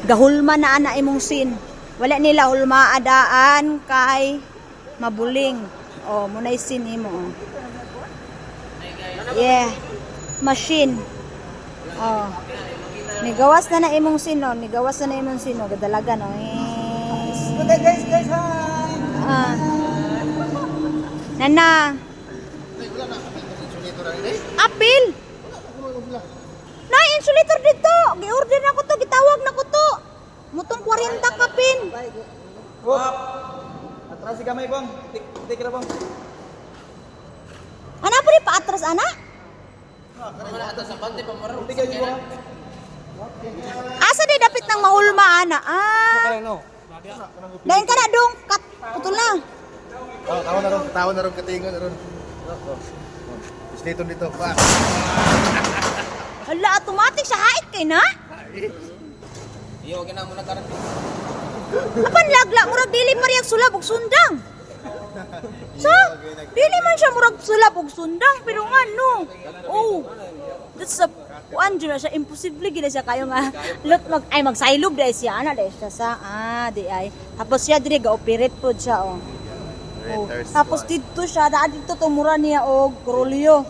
Gahulma na ana imong sin. Wala nila hulma adaan kay mabuling. Oh, munay sin imo. Oh. Yeah. Machine. Oh. Nigawas na imong sin, oh. Nigawas na imong sin, oh. Gadalagan, oh. Okay, guys, hi. Nana. Apil. Na insulator dito. Gi-order na ko to, gitawag na ko to. Mutong 40 ka pin. Atras si gamay bang. Tik ra bang. Ana po ni paatras ana? Wala atas sa bante pa maro. Tigay mo. Asa di dapit nang mahulma ana? No. Dayon ka na dong kat putol na. Tawa na ron katingon na ron. Isliton dito pa. Hala, automatic sa hait kay na? Iyo gina mo na karon. Apan lagla murag dili pariyag sulab og sundang. So, dili man siya murag sulab og sundang pero ngano? Oh. That's a kuan jud na siya imposible gid siya kayo nga lot magsaylob dai siya ana dai siya sa di ay. Tapos siya diri ga-operate pod siya oh. Oh. Tapos dito siya dito tumura niya og grolyo.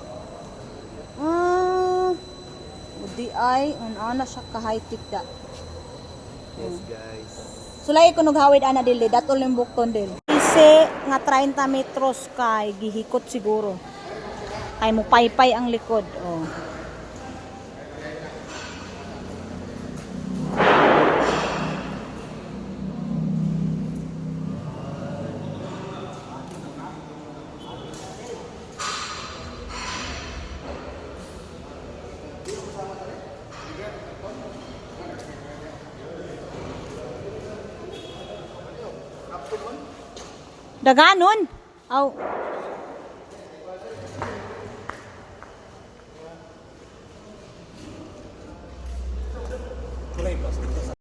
Di ay ana siya ka high tech da. Yes, guys. Sulay ko naghawid ana dili datol ning bukton dil. Isi nga 30 metros kay gihikot siguro. Kay mo paypay ang likod. Oh. Daganon. Aw.